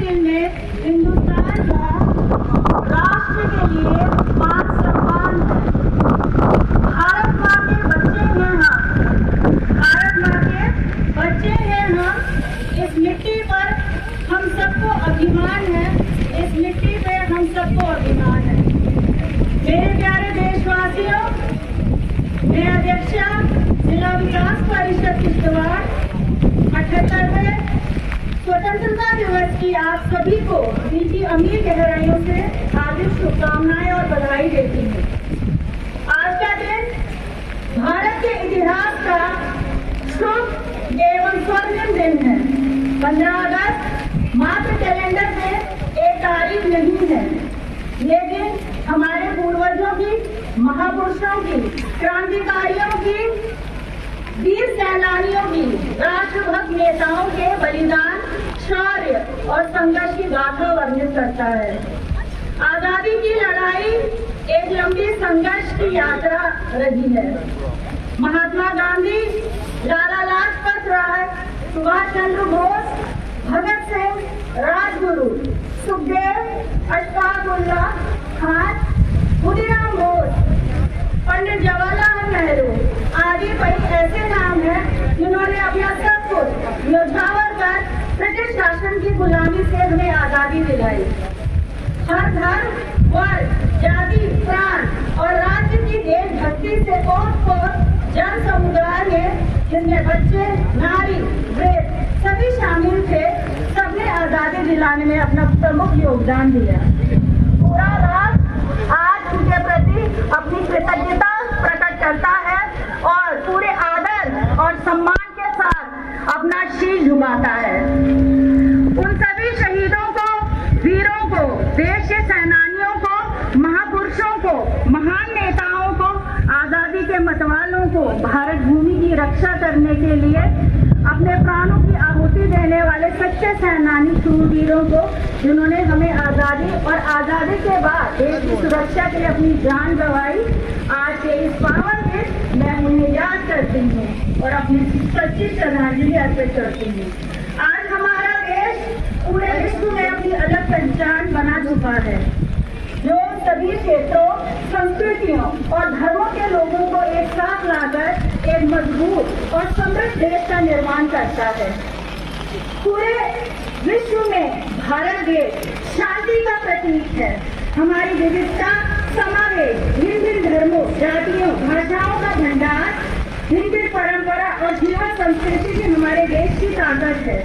दिल में हिंदुस्तान का राष्ट्र के लिए मान सम्मान है। भारत माँ के बच्चे हैं हम, भारत माँ के बच्चे हैं हम। इस मिट्टी पर हम सबको अभिमान है, इस मिट्टी पे हम सबको अभिमान है। मेरे प्यारे देशवासियों, मैं अध्यक्षा जिला विकास परिषद किश्तवाड़ 78वें स्वतंत्रता दिवस की आप सभी को दिल की अमीर गहराइयों से हार्दिक शुभकामनाएं और बधाई देती हूँ। आज का दिन भारत के इतिहास का शुभ एवं स्वर्णिम दिन है। 15 अगस्त मात्र कैलेंडर में एक तारीख नहीं है। ये दिन हमारे पूर्वजों की, महापुरुषों की, क्रांतिकारियों की, वीर सेनानियों की, राष्ट्रभक्त नेताओं के बलिदान, शौर्य और संघर्ष की गाथा वर्णित करता है। आजादी की लड़ाई एक लंबी संघर्ष की यात्रा रही है। महात्मा गांधी, लाला लाजपत राय, सुभाष चंद्र बोस, भगत सिंह, राजगुरु, सुखदेव, अशफाक उल्लाह खान, खुदीराम बोस, पंडित जवाहरलाल नेहरू आदि कई ऐसे नाम हैं जिन्होंने अपना सब कुछ न्यौछावर कर ब्रिटिश शासन की गुलामी से हमें आजादी दिलाई। हर धर्म, वर्ग, जाति, प्रांत और राज्य की देशभक्ति से ओत-पोत जन समुदाय में, जिसमें बच्चे, नारी, वृद्ध सभी शामिल थे, सबने आजादी दिलाने में अपना प्रमुख योगदान दिया। पूरा राष्ट्र आज उनके प्रति अपनी कृतज्ञता प्रकट करता है और पूरे आदर और सम्मान के साथ अपना शीश झुकाता है। उन सभी शहीदों को, वीरों को, देश के सेनानियों को, महापुरुषों को, महान नेताओं को, आजादी के मतवालों को, भारत भूमि की रक्षा करने के लिए अपने प्राणों की आहुति देने वाले सच्चे सेनानी शूरवीरों को, जिन्होंने हमें आजादी और आजादी के बाद देश की सुरक्षा के लिए अपनी जान गंवाई, आज के इस पावन दिन मैं उन्हें याद करती हूँ और अपनी सच्ची श्रद्धांजलि अर्पित करती हूँ। आज हमारा देश पूरे विश्व में अपनी अलग पहचान बना चुका है, जो सभी क्षेत्रों, संस्कृतियों और धर्मों के लोगों को एक साथ लाकर एक मजबूत और समृद्ध देश का निर्माण करता है। पूरे विश्व में भारत देश शांति का प्रतीक है। हमारी विविधता, समावेश, भिन्न भिन्न धर्मों, जातियों, भाषाओं का भंडार, भिन्न भिन्न परंपरा और जीवन संस्कृति की हमारे देश की ताकत है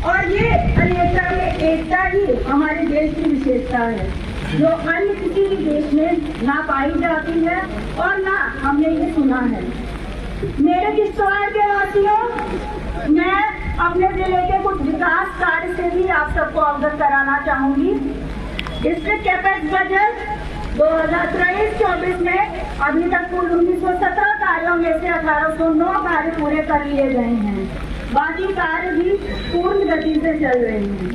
और ये अनेकता में एकता ही हमारे देश की विशेषता है, जो अन्य किसी भी देश में ना पाई जाती है और ना हमने ये सुना है। मेरे किश्तवाड़ के वासियों, मैं अपने जिले के कुछ विकास कार्य से भी आप सबको अवगत कराना चाहूंगी। डिस्ट्रिक्ट कैपेक्स बजट 2023-24 में अभी तक कुल 1917 कार्यों में से 1809 कार्य पूरे कर लिए गए हैं। बाकी कार्य भी पूर्ण गति से चल रहे हैं।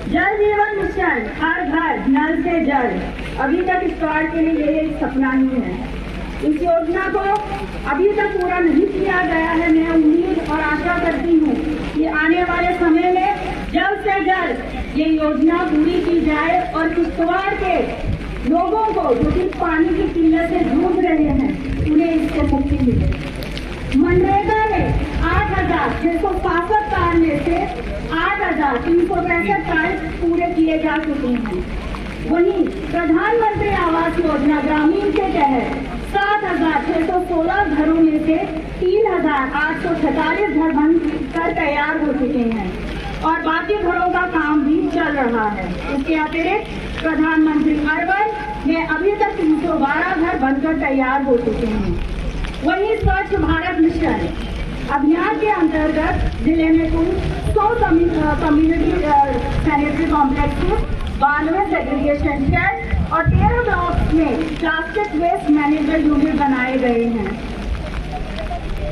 जल जीवन मिशन, हर घर नल से जल, अभी तक किश्तवाड़ के लिए ये एक सपना ही है। इस योजना को अभी तक पूरा नहीं किया गया है। मैं उम्मीद और आशा करती हूँ कि आने वाले समय में जल्द से जल्द ये योजना पूरी की जाए और किश्तवाड़ के लोगों को जो कि पानी की किल्लत से जूझ रहे हैं, उन्हें इससे मुक्ति मिले। मनरेगा में 8,665 कार्य में से 8,365 कार्य पूरे किए जा चुके हैं। वहीं प्रधानमंत्री आवास योजना ग्रामीण के तहत 7,616 घरों में से 3,846 घर बनकर तैयार हो चुके हैं और बाकी घरों का काम भी चल रहा है। इसके अतिरिक्त प्रधानमंत्री अर्बन में अभी तक 312 घर बनकर तैयार हो चुके हैं। वहीं स्वच्छ भारत मिशन अभियान के अंतर्गत जिले में कुल 100 community sanitary complex, 92 segregation shed और 13 ब्लॉक्स में प्लास्टिक वेस्ट मैनेजमेंट यूनिट बनाए गए हैं।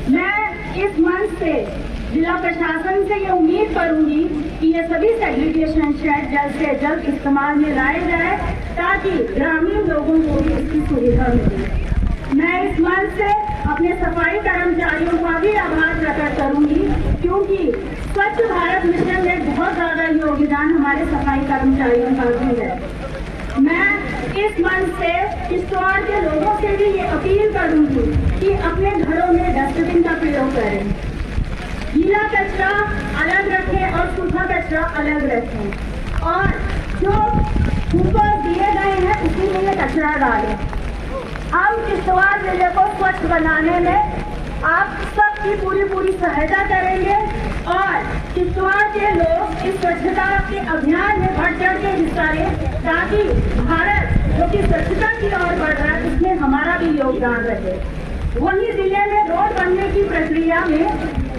मैं इस मंच से जिला प्रशासन से ये उम्मीद करूंगी कि ये सभी सेग्रीगेशन शेड जल्द से जल्द इस्तेमाल में लाए जाए ताकि ग्रामीण लोगों को भी इसकी सुविधा मिले। मैं इस मंच से अपने सफाई कर्मचारियों का भी आभार प्रकट करूंगी, क्योंकि स्वच्छ भारत मिशन में बहुत ज्यादा योगदान हमारे सफाई कर्मचारियों का भी है। मैं इस मंच से किश्तवाड़ के लोगों से भी ये अपील करूंगी कि अपने घरों में डस्टबिन का प्रयोग करें। गीला कचरा अलग रखें और सूखा कचरा अलग रखें और जो ऊपर दिए गए हैं उसी में कचरा डालें। हम किश्तवाड़ जिले को स्वच्छ बनाने में आप सबकी पूरी सहायता करेंगे और किश्तवाड़ के लोग इस स्वच्छता के अभियान में बढ़ चढ़ के हिस्सा लें ताकि भारत जो कि स्वच्छता की ओर बढ़ रहा है उसमें हमारा भी योगदान रहे। वहीं जिले में रोड बनने की प्रक्रिया में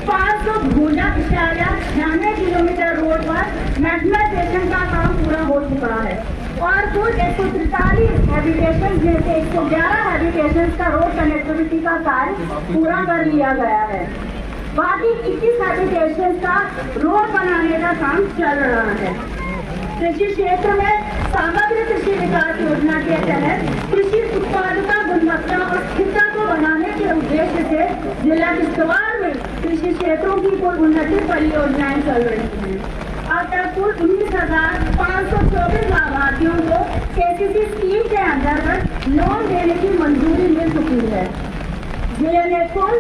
592.96 किलोमीटर रोड पर मैग्नेटाइजेशन का काम पूरा हो चुका है और कुल 143 हैबिटेशन में से 111 हैबिटेशन का रोड कनेक्टिविटी का कार्य पूरा कर लिया गया है। बाकी 21 हैबिटेशन का रोड बनाने का काम चल रहा है। कृषि क्षेत्र में समग्र कृषि विकास योजना के तहत कृषि उत्पादकता, गुणवत्ता और स्थिरता को बनाने के उद्देश्य से जिला किश्तवाड़ में कृषि क्षेत्रों की कुल 29 परियोजनाएं चल रही हैं। अब तक कुल 19,524 लाभार्थियों को केसीसी स्कीम के अंतर्गत लोन देने की मंजूरी मिल चुकी है। जिले में कुल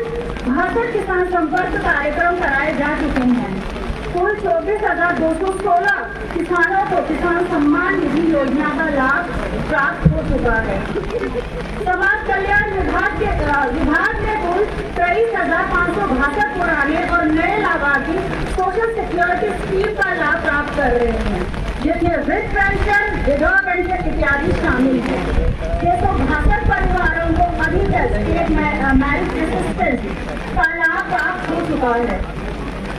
62 किसान संपर्क कार्यक्रम कराए जा चुके हैं। कुल 24,216 किसानों को किसान सम्मान निधि योजना का लाभ प्राप्त हो चुका है। समाज कल्याण विभाग में कुल 23,562 पुराने और नए लाभार्थी सोशल सिक्योरिटी स्कीम का लाभ प्राप्त कर रहे हैं, जिसमें वृद्ध पेंशन, विधवा पेंशन इत्यादि शामिल है। 662 परिवारों को अभी तक स्टेट मैरिज असिस्टेंस का लाभ प्राप्त हो चुका है।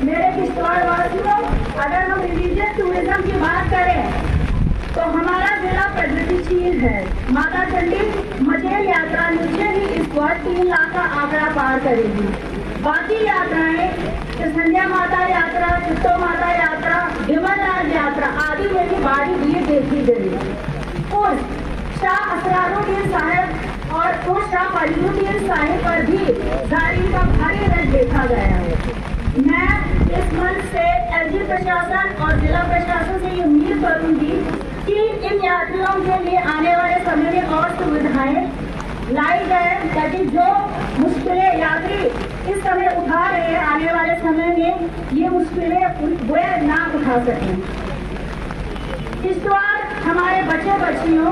मेरे किश्तवाड़ वासियों, अगर हम रिलीजियस टूरिज्म की बात करें तो हमारा जिला प्रगतिशील है। माता चंडी मचेल यात्रा नीचे ही इस वर्ष 3 लाख का आंकड़ा पार करेगी। बाकी यात्राएं संध्या माता यात्रा, चित्तो माता यात्रा, विमलराज यात्रा आदि में भी भारी भीड़ देखी गई। उस शाह असरारुद्दीन साहिब और उस शाह फरीदुद्दीन साहिब पर भी गाड़ी का भारी रश देखा गया है। मैं इस मंच से एसडी प्रशासन और जिला प्रशासन से ये उम्मीद करूंगी कि इन यात्रियों के लिए आने वाले समय में और सुविधाएं लाई जाए ताकि जो मुश्किलें यात्री इस समय उठा रहे हैं आने वाले समय में ये मुश्किलें वे ना उठा सकें। किश्तवाड़ हमारे बच्चे बच्चियों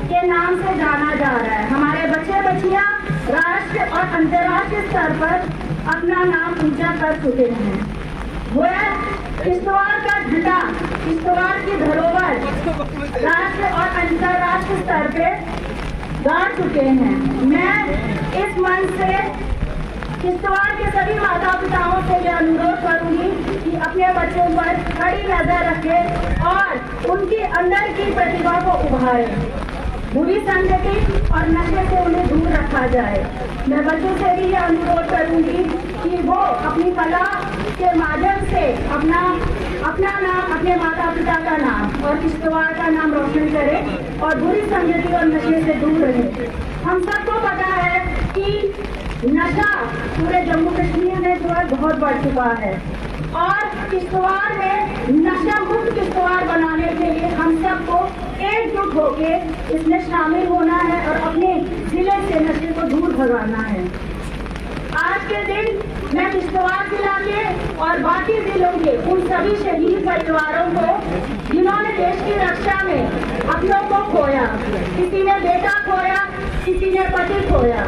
के नाम से जाना जा रहा है। हमारे बच्चे बच्चियां राष्ट्र और अंतर्राष्ट्रीय स्तर पर अपना नाम ऊंचा कर चुके हैं। वह किश्तवाड़ का झंडा, किश्तवाड़ की धरोहर राष्ट्र और अंतर्राष्ट्रीय स्तर पे गाड़ चुके हैं। मैं इस मंच से किश्तवाड़ के सभी माता पिताओं से यह अनुरोध करूंगी कि अपने बच्चों पर कड़ी नजर रखें और उनके अंदर की प्रतिभा को उभारें। बुरी संगति और नशे से उन्हें दूर रखा जाए। मैं बच्चों से भी यह अनुरोध करूंगी कि वो अपनी कला के माध्यम से अपना नाम, अपने माता पिता का नाम और किश्तवाड़ का नाम रोशन करें और बुरी संगति और नशे से दूर रहें। हम सबको पता है कि नशा पूरे जम्मू कश्मीर में जो है बहुत बढ़ चुका है और किश्तवाड़ में नशा मुक्त किश्तवाड़ बनाने के लिए हम सबको एकजुट होकर इसमें शामिल होना है और अपने जिले से नशे को दूर भगाना है। आज के दिन मैं किश्तवाड़ जिला के और बाकी जिलों के उन सभी शहीद परिवारों को जिन्होंने देश की रक्षा में अपनों को खोया, किसी ने बेटा खोया, किसी ने पति खोया,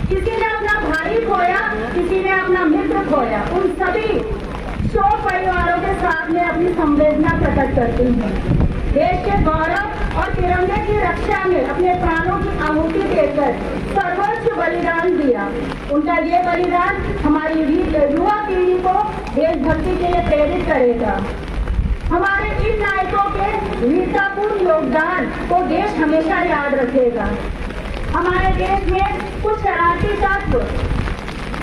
किसी ने अपना भाई खोया, किसी ने अपना मित्र खोया, उन सभी शोक परिवारों के साथ में अपनी संवेदना प्रकट करती हूँ। देश के गौरव और तिरंगे की रक्षा में अपने प्राणों की आहुति देकर सर्वोच्च बलिदान दिया। उनका ये बलिदान हमारी युवा पीढ़ी को देशभक्ति के लिए प्रेरित करेगा। हमारे इन नायकों के वीरतापूर्ण योगदान को देश हमेशा याद रखेगा। हमारे देश में कुछ शरारती तत्व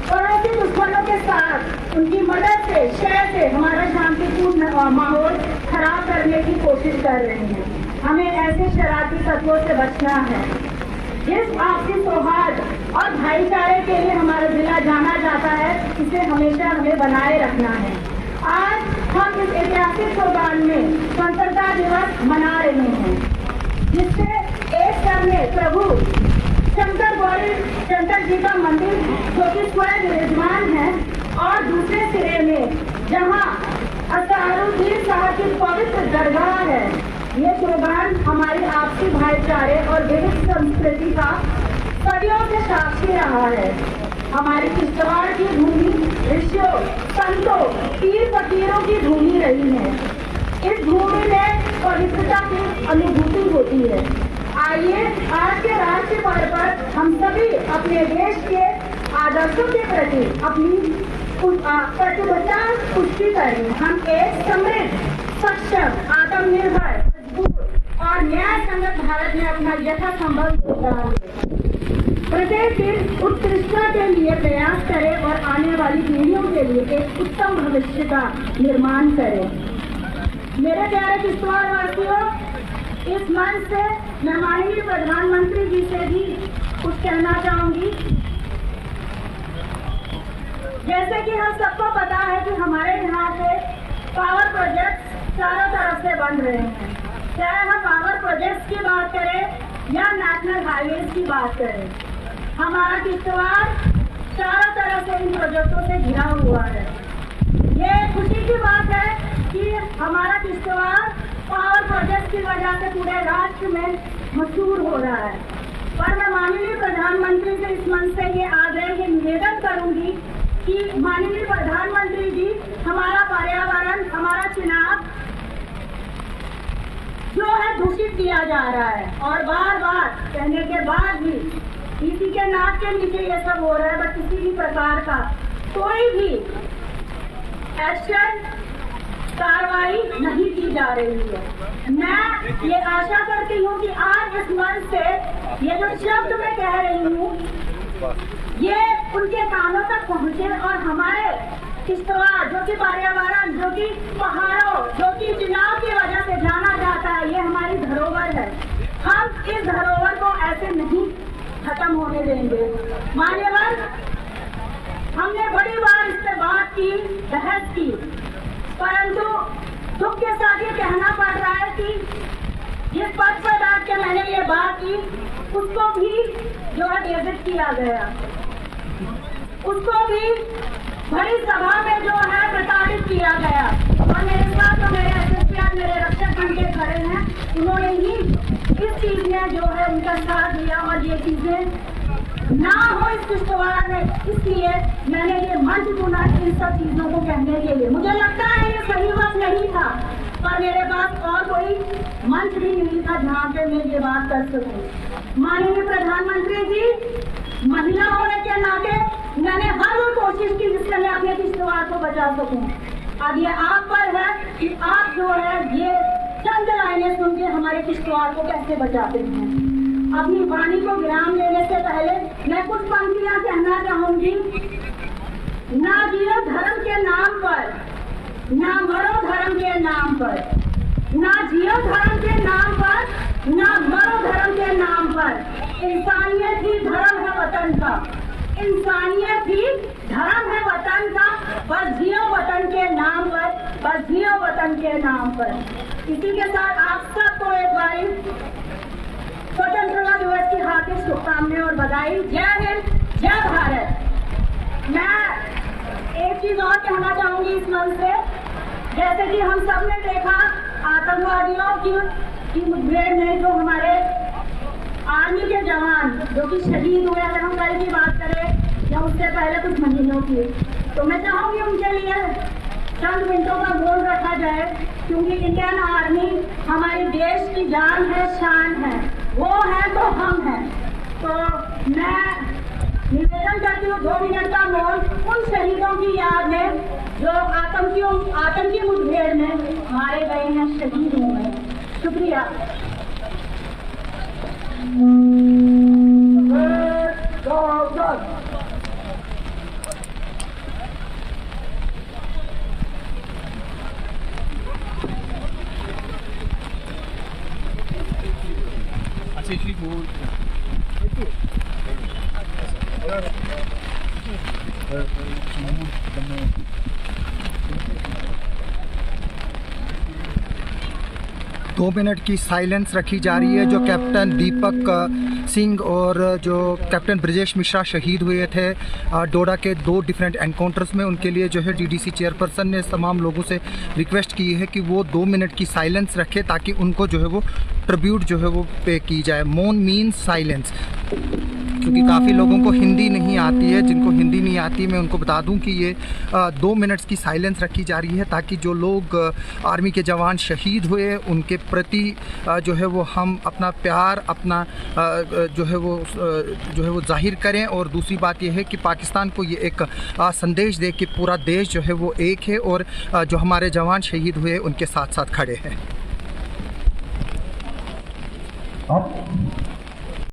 पड़ोसी दुश्मनों के साथ उनकी मदद से शहर से हमारा शांतिपूर्ण माहौल खराब करने की कोशिश कर रहे हैं। हमें ऐसे शरारती तत्वों से बचना है। जिस आपसी सौहार्द और भाईचारे के लिए हमारा जिला जाना जाता है, इसे हमेशा हमें बनाए रखना है आज हम इस ऐतिहासिक प्रोग्राम में स्वतंत्रता दिवस मना रहे हैं, जिससे एक सर में प्रभु शंकर गौरी शंकर जी का मंदिर जो कि स्वयं विराजमान है, और दूसरे सिरे में जहाँ असहारुद्दीन साहब की पवित्र दरगाह है। ये प्रोग्राम हमारी आपसी भाईचारे और विविध संस्कृति का सदियों से साक्षी रहा है। हमारी किश्तवाड़ की भूमि ऋषियों, संतों, पीर फकीरों की भूमि रही है। इस भूमि में पवित्रता की अनुभूति होती है। आइए आज के राष्ट्रीय पर्व पर हम सभी अपने देश के आदर्शों के प्रति अपनी प्रतिबद्धता पुष्टि करें। हम एक समृद्ध, सक्षम, आत्मनिर्भर, मजबूत और न्याय संगत भारत में अपना यथासंभव योगदान दें। प्रत्येक दिन उत्कृष्टता के लिए प्रयास करें और आने वाली पीढ़ियों के लिए एक उत्तम भविष्य का निर्माण करें। मेरे प्यारे किश्तवाड़ वासियों, इस मंच से मैं माननीय प्रधानमंत्री जी से भी कुछ कहना चाहूंगी। जैसे कि हम सबको पता है कि हमारे यहाँ से पावर प्रोजेक्ट्स चारों तरफ से बन रहे हैं, चाहे हम पावर प्रोजेक्ट्स की बात करें या नेशनल हाईवेज की बात करें। हमारा किश्तवाड़ चारों तरफ से इन प्रोजेक्टों से घिरा हुआ है। ये खुशी की बात है कि हमारा किश्तवाड़ पावर प्रोजेक्ट की वजह से पूरे राष्ट्र में मशहूर हो रहा है। पर मैं माननीय प्रधानमंत्री से इस मंच से ये आग्रह, ये निवेदन करूंगी कि माननीय प्रधानमंत्री जी, हमारा पर्यावरण, हमारा चुनाव जो है दूषित किया जा रहा है, और बार बार कहने के बाद भी किसी के नाक के नीचे ये सब हो रहा है, बट किसी भी प्रकार का कोई भी एक्शन, कार्रवाई नहीं की जा रही है। मैं ये आशा करती हूँ कि आज इस मंच से ये जो शब्द मैं कह रही हूँ ये उनके कानों तक पहुँचे, और हमारे किश्तवाड़ जो कि पर्यावरण, जो कि पहाड़ों, जो कि चुनाव की वजह से जाना जाता है, ये हमारी धरोहर है। हम इस धरोहर को ऐसे नहीं खत्म होने देंगे। मान्यवर, हमने बड़ी बार इस पे बात की, बहस की, परंतु दुख के साथ ये कहना पड़ रहा है कि जिस पद पर बैठ के मैंने ये बात की उसको भी जो है बेइज्जत किया गया, उसको भी बड़ी सभा में जो है प्रताड़ित किया गया। और मेरे साथ तो मेरे एसएसपी, मेरे रक्षक बन के खड़े हैं, उन्होंने ही इस चीज में जो है उनका साथ दिया, और ये चीजें ना हो इस किश्तवाड़ में। इसलिए मैंने ये मंच चुना इन सब चीजों को कहने के लिए। मुझे लगता है ये सही वक्त नहीं था, पर मेरे पास और कोई मंच भी नहीं था जहाँ पे मैं ये बात कर सकूं। माननीय प्रधानमंत्री जी, महिला होने के नाते मैंने हर वो कोशिश की जिससे मैं अपने किश्तवाड़ को बचा सकूं। अब ये आप पर है कि आप जो है ये चंद लाइनें सुन के हमारे किश्तवाड़ को कैसे बचाते हैं। अपनी वाणी को विराम देने से पहले मैं कुछ पंक्तियां कहना चाहूंगी। ना जियो धर्म के नाम पर, ना मरो धर्म के नाम पर, ना जियो धर्म के नाम पर, ना मरो धर्म के नाम पर। इंसानियत ही धर्म है वतन का, इंसानियत ही धर्म है वतन का। बस जियो वतन के नाम पर, बस जियो वतन के नाम पर। इसी के साथ आप सबको एक बार स्वतंत्रता दिवस की हार्दिक शुभकामनाएं और बधाई। जय हिंद, जय भारत। मैं एक चीज और कहना चाहूंगी इस मंच से। जैसे कि हम सब ने देखा आतंकवादियों की मुठभेड़ में जो हमारे आर्मी के जवान जो कि शहीद हुए, अगर हम कल की बात करें या उससे पहले कुछ महीनों की, तो मैं चाहूंगी उनके लिए चंद मिनटों का मौन रखा जाए, क्योंकि इंडियन आर्मी हमारे देश की जान है, शान है। वो है तो हम हैं। तो मैं निवेदन करती हूँ 2 मिनट का मौन उन शहीदों की याद में जो आतंकी मुठभेड़ में मारे गए हैं, शहीद हुए हैं। शुक्रिया। Gracias. 2 मिनट की साइलेंस रखी जा रही है। जो कैप्टन दीपक सिंह और जो कैप्टन ब्रजेश मिश्रा शहीद हुए थे डोडा के 2 डिफरेंट एनकाउंटर्स में, उनके लिए जो है डीडीसी चेयरपर्सन ने तमाम लोगों से रिक्वेस्ट की है कि वो 2 मिनट की साइलेंस रखें ताकि उनको जो है वो ट्रिब्यूट जो है वो पे की जाए। मौन मीन्स साइलेंस, क्योंकि काफ़ी लोगों को हिंदी नहीं आती है। जिनको हिंदी नहीं आती, मैं उनको बता दूं कि ये 2 मिनट्स की साइलेंस रखी जा रही है ताकि जो लोग आर्मी के जवान शहीद हुए उनके प्रति जो है वो हम अपना प्यार, अपना जो है वो जाहिर करें। और दूसरी बात यह है कि पाकिस्तान को ये एक संदेश दे कि पूरा देश जो है वो एक है और जो हमारे जवान शहीद हुए उनके साथ साथ खड़े हैं।